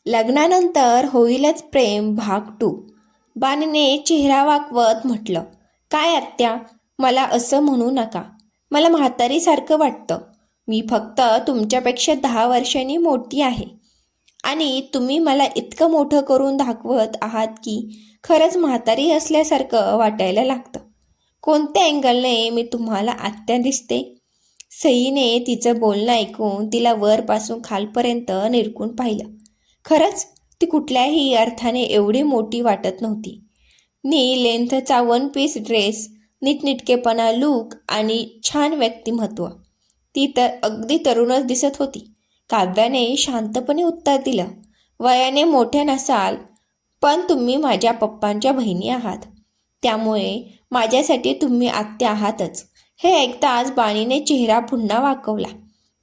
लग्नानंतर होईलच प्रेम भाग 2. बाणीने चेहरा वाकवत म्हटलं, काय आत्या, मला असं म्हणू नका. मला म्हातारीसारखं वाटतं. मी फक्त तुमच्यापेक्षा 10 वर्षांनी मोठी आहे. आणि तुम्ही मला इतकं मोठं करून दाखवत आहात की खरंच म्हातारी असल्यासारखं वाटायला लागतं. कोणत्या अँगलने मी तुम्हाला आत्या दिसते? सईने तिचं बोलणं ऐकून तिला वरपासून खालपर्यंत निरखून पाहिलं. खरंच ती कुठल्याही अर्थाने एवढी मोठी वाटत नव्हती. लेंथचा 1 पीस ड्रेस, नीटनेटकेपणा लूक आणि छान व्यक्तिमत्व, ती तर अगदी तरुणच दिसत होती. काव्याने शांतपणे उत्तर दिलं, वयाने मोठ्या नसाल, पण तुम्ही माझ्या पप्पांच्या बहिणी आहात. त्यामुळे माझ्यासाठी तुम्ही आत्या आहातच. हे ऐकताच बाणीने चेहरा पुन्हा वाकवला.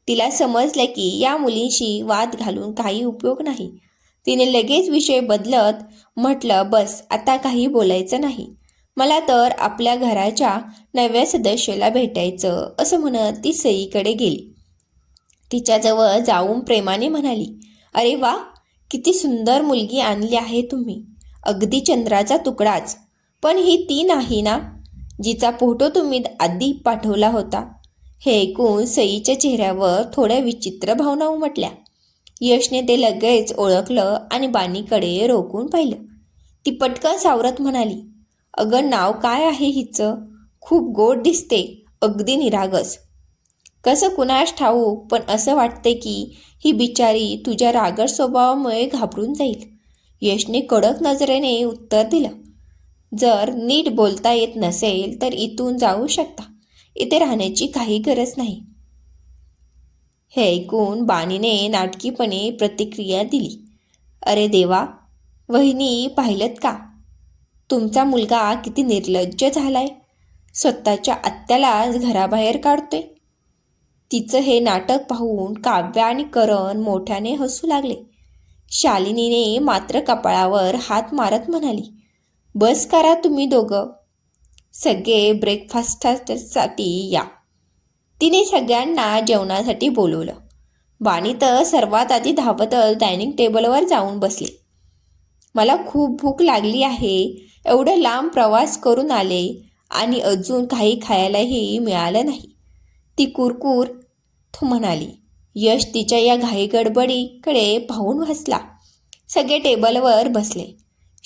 तिला समजलं की या मुलींशी वाद घालून काही उपयोग नाही. तिने लगेच विषय बदलत म्हटलं, बस आता काही बोलायचं नाही. मला तर आपल्या घराच्या नव्या सदस्याला भेटायचं, असं म्हणत ती सईकडे गेली. तिच्याजवळ जाऊन प्रेमाने म्हणाली, अरे वा, किती सुंदर मुलगी आणली आहे तुम्ही. अगदी चंद्राचा तुकडाच. पण ही ती नाही ना, जिचा फोटो तुम्ही आधी पाठवला होता? हे ऐकून सईच्या चेहऱ्यावर थोड्या विचित्र भावना उमटल्या. यशने ते लगेच ओळखलं आणि बाणीकडे रोखून पाहिलं. ती पटकन सावरत म्हणाली, अगं नाव काय आहे हिचं? खूप गोड दिसते, अगदी निरागस. कसं कुणास ठाऊक, पण असं वाटते की ही बिचारी तुझ्या रागट स्वभावामुळे घाबरून जाईल. यशने कडक नजरेने उत्तर दिलं, जर नीट बोलता येत नसेल तर इथून जाऊ शकता. इथे राहण्याची काही गरज नाही. हे ऐकून बाणीने नाटकीपणे प्रतिक्रिया दिली, अरे देवा, वहिनी पाहिलत का? तुमचा मुलगा किती निर्लज्ज झालाय. स्वतःच्या आत्यालाच घराबाहेर काढतोय. तिचं हे नाटक पाहून काव्य आणि करण मोठ्याने हसू लागले. शालिनीने मात्र कपाळावर हात मारत म्हणाली, बस करा तुम्ही दोघं. सगळे ब्रेकफास्टसाठी या. तिने सगळ्यांना जेवणासाठी बोलवलं. बाणी तर सर्वात आधी धावत डायनिंग टेबलवर जाऊन बसली. मला खूप भूक लागली आहे. एवढं लांब प्रवास करून आले आणि अजून काही खायलाही मिळालं नाही, ती कुरकुर म्हणाली. यश तिच्या या घाईगडबडीकडे पाहून हसला. सगळे टेबलवर बसले.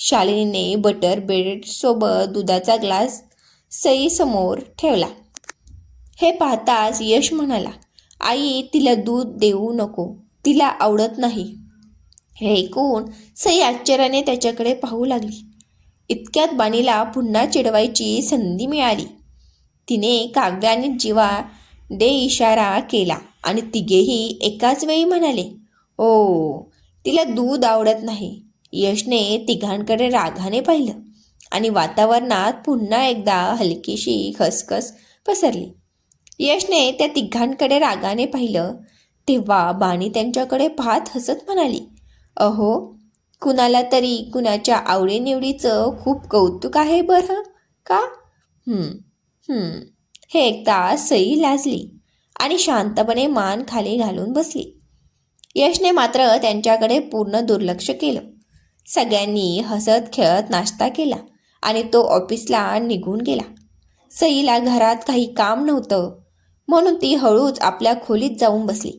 शालिनीने बटर ब्रेडसोबत दुधाचा ग्लास सईसमोर ठेवला. हे पाहताच यश म्हणाला, आई, तिला दूध देऊ नको, तिला आवडत नाही. हे ऐकून सई आश्चर्याने त्याच्याकडे पाहू लागली. इतक्यात बाणीला पुन्हा चिडवायची संधी मिळाली. तिने काव्य आणि जीवा डे इशारा केला आणि तिघेही एकाच वेळी म्हणाले, ओ, तिला दूध आवडत नाही. यशने तिघांकडे रागाने पाहिलं आणि वातावरणात पुन्हा एकदा हलकीशी खसखस पसरली. यशने त्या तिघांकडे रागाने पाहिलं तेव्हा बाणी त्यांच्याकडे पाहत हसत म्हणाली, अहो, कुणाला तरी कुणाच्या आवडीनिवडीचं खूप कौतुक आहे बरं का? हे ऐकता सई लाजली आणि शांतपणे मान खाली घालून बसली. यशने मात्र त्यांच्याकडे पूर्ण दुर्लक्ष केलं. सगळ्यांनी हसत खेळत नाश्ता केला आणि तो ऑफिसला निघून गेला. सईला घरात काही काम नव्हतं म्हणून ती हळूच आपल्या खोलीत जाऊन बसली.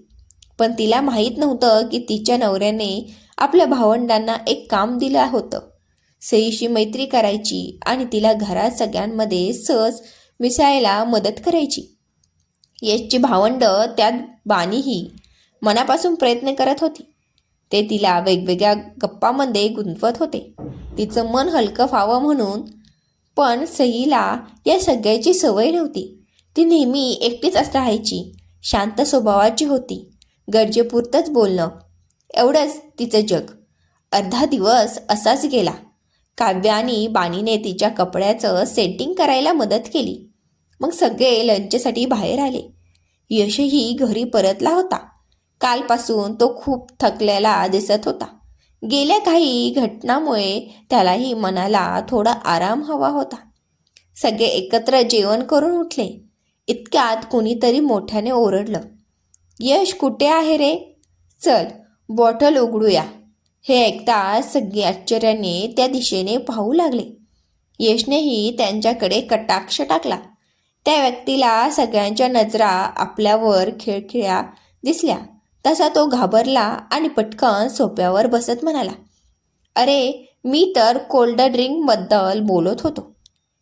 पण तिला माहीत नव्हतं की तिच्या नवऱ्याने आपल्या भावंडांना एक काम दिलं होतं. सईशी मैत्री करायची आणि तिला घरात सगळ्यांमध्ये सहज मिसळायला मदत करायची. यशची भावंड, त्यात बाणीही मनापासून प्रयत्न करत होती. ते तिला वेगवेगळ्या गप्पांमध्ये गुंतवत होते, तिचं मन हलकं व्हावं म्हणून. पण सईला या सगळ्याची सवय नव्हती. ती नेहमी एकटीच राहायची, शांत स्वभावाची होती. गरजेपुरतंच बोलणं, एवढंच तिचं जग. अर्धा दिवस असाच गेला. काव्य आणि बाणीने तिच्या कपड्याचं सेटिंग करायला मदत केली. मग सगळे लंचसाठी बाहेर आले. यशही घरी परतला होता. कालपासून तो खूप थकलेला दिसत होता. गेल्या काही घटनांमुळे त्यालाही मनाला थोडा आराम हवा होता. सगळे एकत्र जेवण करून उठले. इतक्यात कोणीतरी मोठ्याने ओरडलं, यश कुठे आहे रे? चल बॉटल उघडूया. हे ऐकता सगळे आश्चर्याने त्या दिशेने पाहू लागले. यशनेही त्यांच्याकडे कटाक्ष टाकला. त्या व्यक्तीला सगळ्यांच्या नजरा आपल्यावर खिळखिळ्या दिसल्या. तसा तो घाबरला आणि पटकन सोफ्यावर बसत म्हणाला, अरे मी तर कोल्ड ड्रिंकबद्दल बोलत होतो.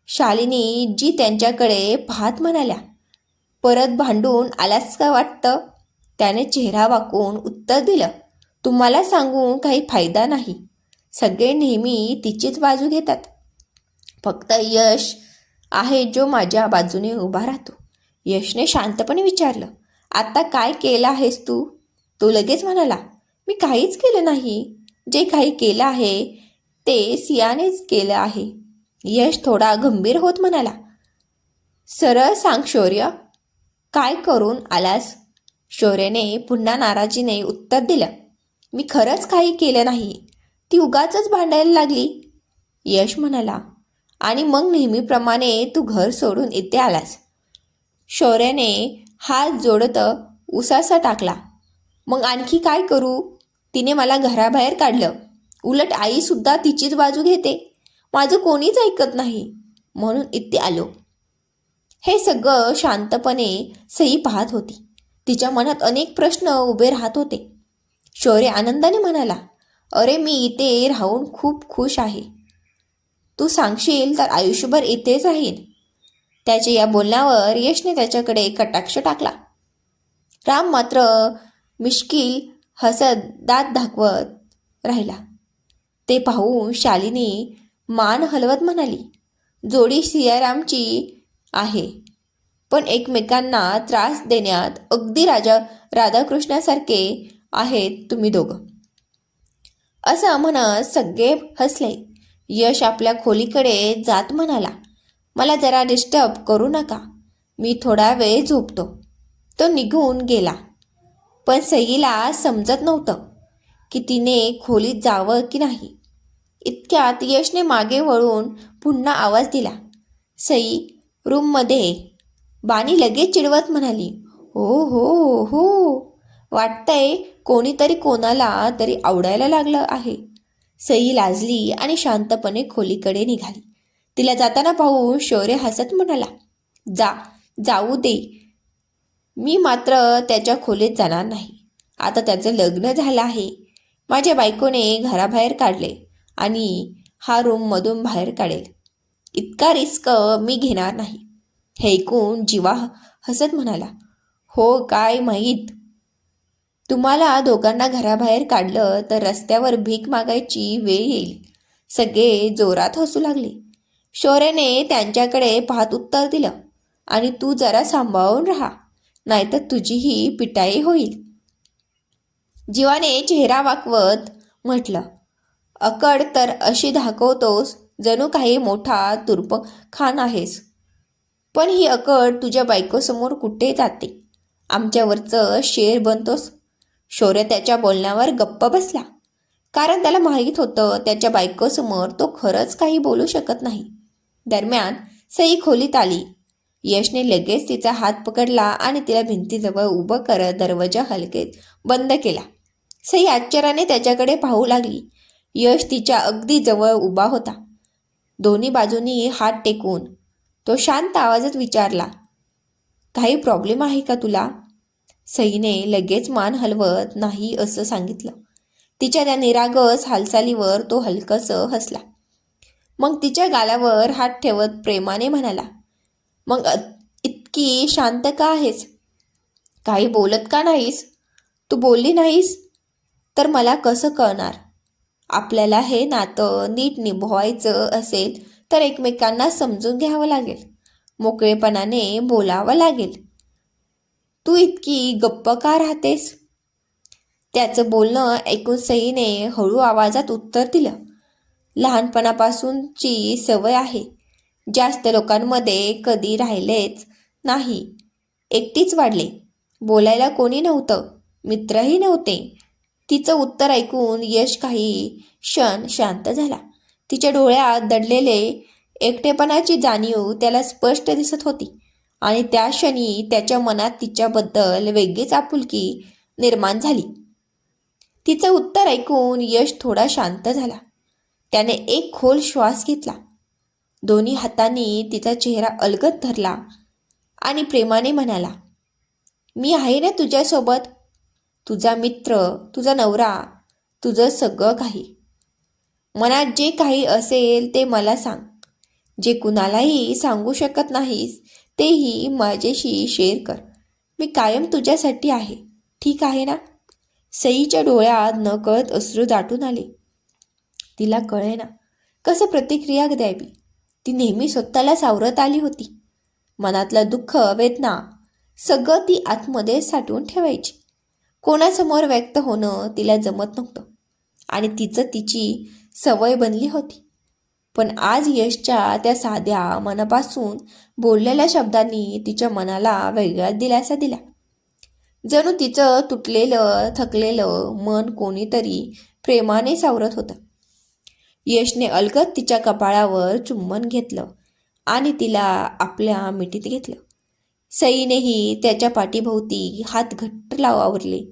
शालिनी जी त्यांच्याकडे पाहत म्हणाल्या, परत भांडून आलास का वाटतं? त्याने चेहरा वाकवून उत्तर दिलं, तुम्हाला सांगून काही फायदा नाही. सगळे नेहमी तिचीच बाजू घेतात. फक्त यश आहे जो माझ्या बाजूने उभा राहतो. यशने शांतपणे विचारलं, आता काय केलं आहेस तू? तो लगेच म्हणाला, मी काहीच केलं नाही. जे काही केलं आहे ते सियानेच केलं आहे. यश थोडा गंभीर होत म्हणाला, सरळ सांग शौर्य, काय करून आलास? शौर्याने पुन्हा नाराजीने उत्तर दिलं, मी खरंच काही केलं नाही. ती उगाचच भांडायला लागली. यश म्हणाला, आणि मग नेहमीप्रमाणे तू घर सोडून इथे आलास. शौर्याने हात जोडत उसासा टाकला. मग आणखी काय करू? तिने मला घराबाहेर काढलं. उलट आईसुद्धा तिचीच बाजू घेते. माझं कोणीच ऐकत नाही, म्हणून इथे आलो. हे सगळं शांतपणे सई पाहत होती. तिच्या मनात अनेक प्रश्न उभे राहत होते. शौर्य आनंदाने म्हणाला, अरे मी इथे राहून खूप खुश आहे. तू सांगशील तर आयुष्यभर इथेच राहीन. त्याच्या या बोलण्यावर यशने त्याच्याकडे कटाक्ष टाकला. राम मात्र मिश्किल हसत दात दाखवत राहिला. ते पाहून शालिनी मान हलवत म्हणाली, जोडी सियारामची आहे, पण एकमेकांना त्रास देण्यात अगदी राधाकृष्णासारखे आहेत तुम्ही दोघं. असं म्हणत सगळे हसले. यश आपल्या खोलीकडे जात म्हणाला, मला जरा डिस्टर्ब करू नका, मी थोडा वेळ झोपतो. तो निघून गेला. पण सईला समजत नव्हतं की तिने खोलीत जावं की नाही. इतक्यात यशने मागे वळून पुन्हा आवाज दिला, सई रूममध्ये ये. बानी लगेच चिडवत म्हणाली, हो हो हो, वाटतंय कोणीतरी कोणाला तरी आवडायला लागलं आहे. सई लाजली आणि शांतपणे खोलीकडे निघाली. तिला जाताना पाहून शौर्य हसत म्हणाला, जाऊ दे, मी मात्र त्याच्या खोलीत जाणार नाही. आता त्याचं लग्न झालं आहे. माझ्या बायकोने घराबाहेर काढले आणि हा रूममधून बाहेर काढेल. इतका रिस्क मी घेणार नाही. हे ऐकून जीवा हसत म्हणाला, हो काय माहीत, तुम्हाला दोघांना घराबाहेर काढलं तर रस्त्यावर भीक मागायची वेळ येईल. सगळे जोरात हसू लागले. शौर्याने त्यांच्याकडे पाहत उत्तर दिलं, आणि तू जरा सांभाळून राहा, नाहीतर तुझीही पिटाई होईल. जीवाने चेहरा वाकवत म्हटलं, अकड तर अशी दाखवतोस जणू काही मोठा तुर्पखान आहेस. पण ही अकड तुझ्या बायकोसमोर कुठे जाते? आमच्यावरचं शेर बनतोस. शौर्य त्याच्या बोलण्यावर गप्प बसला, कारण त्याला माहीत होतं त्याच्या बायकोसमोर तो खरंच काही बोलू शकत नाही. दरम्यान सई खोलीत आली. यशने लगेच तिचा हात पकडला आणि तिला भिंतीजवळ उभं करत दरवाजा हलकेच बंद केला. सई आश्चर्याने त्याच्याकडे पाहू लागली. यश तिच्या अगदी जवळ उभा होता, दोन्ही बाजूंनी हात टेकून. तो शांत आवाजात विचारला, काही प्रॉब्लेम आहे का तुला? सईने लगेच मान हलवत नाही असं सांगितलं. तिच्या त्या निरागस हालचालीवर तो हलकसं हसला. मग तिच्या गालावर हात ठेवत प्रेमाने म्हणाला, मग इतकी शांत का आहेस? काही बोलत का नाहीस? तू बोलली नाहीस तर मला कसं कळणार? आपल्याला हे नातं नीट निभवायचं असेल तर एकमेकांना समजून घ्यावं लागेल, मोकळेपणाने बोलावं लागेल. तू इतकी गप्प का राहतेस? त्याचं बोलणं ऐकून सईने हळू आवाजात उत्तर दिलं, लहानपणापासूनची सवय आहे. जास्त लोकांमध्ये कधी राहिलेच नाही. एकटीच वाढले. बोलायला कोणी नव्हतं, मित्रही नव्हते. तिचं उत्तर ऐकून यश काही क्षण शांत झाला. तिच्या डोळ्यात दडलेले एकटेपणाची जाणीव त्याला स्पष्ट दिसत होती आणि त्या क्षणी त्याच्या मनात तिच्याबद्दल वेगळीच आपुलकी निर्माण झाली. तिचं उत्तर ऐकून यश थोडा शांत झाला. त्याने एक खोल श्वास घेतला. दोन्ही हातांनी तिचा चेहरा अलगद धरला आणि प्रेमाने म्हणाला, मी आहे ना तुझ्यासोबत. तुझा मित्र, तुझा नवरा, तुझं सगळं काही. मनात जे काही असेल ते मला सांग. जे कुणालाही सांगू शकत नाहीस तेही माझ्याशी शेअर कर. मी कायम तुझ्यासाठी आहे. ठीक आहे ना? सईच्या डोळ्यात नकळत अश्रू दाटून आले. तिला कळेना कसं प्रतिक्रिया द्यावी. ती नेहमी स्वतःला सावरत आली होती. मनातलं दुःख, वेदना सगळं ती आतमध्ये साठवून ठेवायची. कोणासमोर व्यक्त होणं तिला जमत नव्हतं आणि तिची सवय बनली होती. पण आज यशच्या त्या साध्या मनापासून बोललेल्या शब्दांनी तिच्या मनाला वेगळा दिलासा दिला. जणू तिचं तुटलेलं, थकलेलं मन कोणीतरी प्रेमाने सावरत होतं. यशने अलगद तिच्या कपाळावर चुंबन घेतलं आणि तिला आपल्या मिठीत घेतलं. सईनेही त्याच्या पाठीभोवती हात घट्ट आवरले.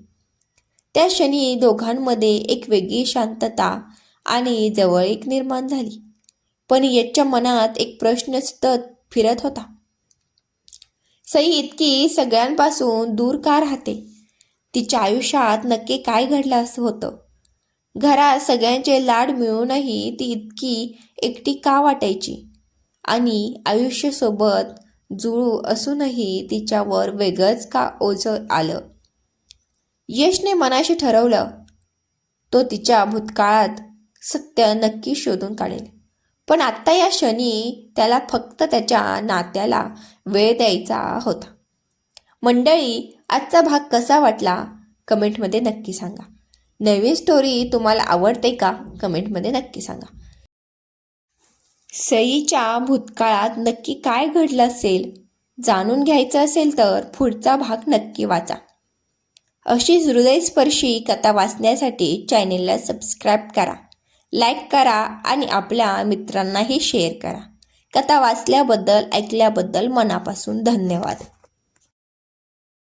त्या क्षणी दोघांमध्ये एक वेगळी शांतता आणि जवळीक निर्माण झाली. पण यशच्या मनात एक प्रश्न सतत फिरत होता. सई इतकी सगळ्यांपासून दूर का राहते? तिच्या आयुष्यात नक्की काय घडलं असं होतं? घरात सगळ्यांचे लाड मिळूनही ती इतकी एकटी का वाटायची? आणि आयुष्यासोबत जुळू असूनही तिच्यावर वेगळंच का ओझं आलं? यशने मनाशी ठरवलं, तो तिच्या भूतकाळात सत्य नक्की शोधून काढेल. पण आत्ता या क्षणी त्याला फक्त त्याच्या नात्याला वेळ द्यायचा होता. मंडळी, आजचा भाग कसा वाटला कमेंटमध्ये नक्की सांगा. नवीन स्टोरी तुम्हाला आवडते का कमेंटमध्ये नक्की सांगा. सईच्या भूतकाळात नक्की काय घडलं असेल जाणून घ्यायचं असेल तर पुढचा भाग नक्की वाचा. अशीच हृदयस्पर्शी कथा वाचण्यासाठी चॅनेलला सबस्क्राईब करा, लाईक करा आणि आपल्या मित्रांनाही शेअर करा. कथा वाचल्याबद्दल, ऐकल्याबद्दल मनापासून धन्यवाद.